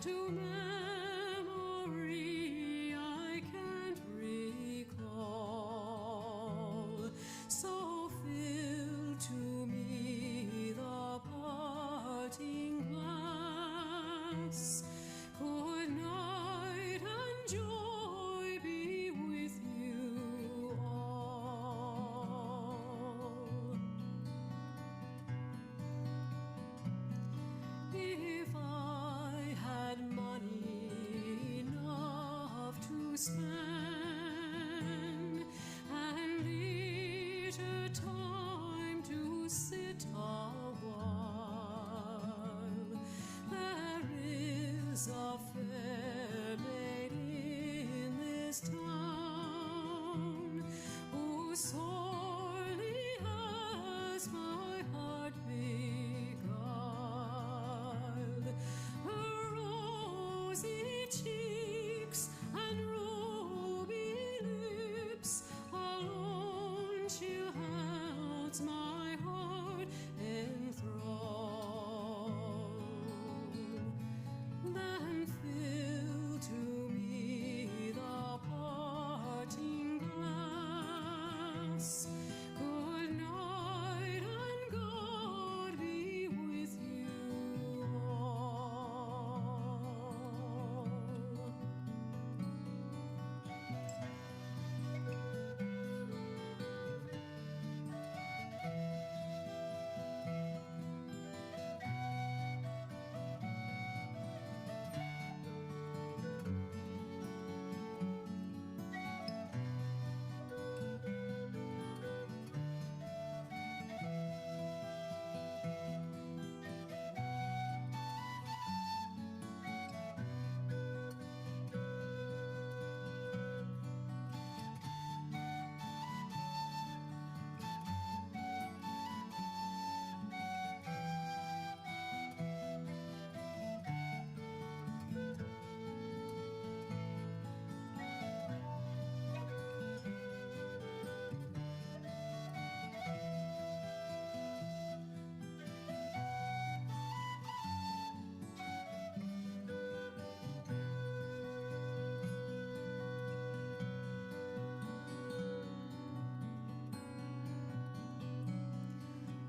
to memory I can't recall. So fill to me the parting glass. Good night and joy be with you all. If I had money enough to spend and leisure time to sit a while, there is a fair lady in this town who sorely has my heart beguiled. Her rosy cheeks and ruby lips alone she holds my heart enthralled. Then fill to me the parting glass. Good night and God be with you all.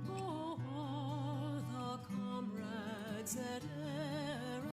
Oh, all the comrades that